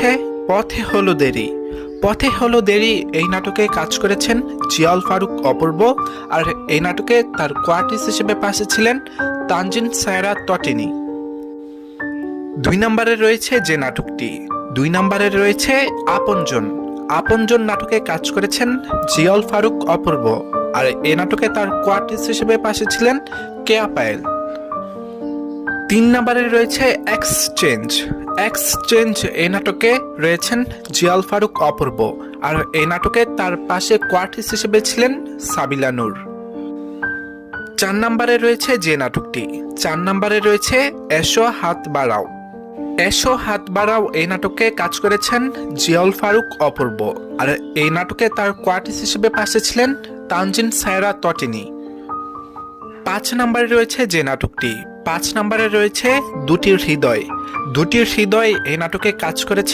রয়েছে পথে হলো দেরি। পথে হলো দেরি এই নাটকে কাজ করেছেন জিয়াউল ফারুক অপূর্ব, আর এই নাটকে তার কোয়ার্টিস্ট হিসেবে পাশে ছিলেন তানজিন সায়রা তটিনী। 2 নম্বরে রয়েছে যে নাটকটি, 2 নম্বরে রয়েছে আপনজন। আপনজন নাটকে কাজ করেছেন জিয়াউল ফারুক অপূর্ব, আর এই নাটকে তার কোয়ার্টিস্ট হিসেবে পাশে ছিলেন কেয়া পায়েল। 3 নম্বরে রয়েছে এক্সচেঞ্জ। এক্সচেঞ্জ এই নাটকে রয়েছেন জিয়াউল ফারুক অপূর্ব, আর এই নাটকে তার পাশে কোয়ার্টিস্ট হিসেবে ছিলেন সাবিলা নূর। 4 নম্বরে রয়েছে যে নাটকটি, 4 নম্বরে রয়েছে এসো হাত বাড়াও। এসো হাত বাড়াও এই নাটকে কাজ করেছেন জিয়াউল ফারুক অপূর্ব, আর এই নাটকে তার কোয়ার্টিস্ট হিসেবে পাশে ছিলেন তানজিন সায়রা তটিনী। 5 নম্বরে রয়েছে যে নাটকটি, 5 নম্বরে রয়েছে দুটির হৃদয়। দুটির হৃদয় এই নাটকে কাজ করেছেন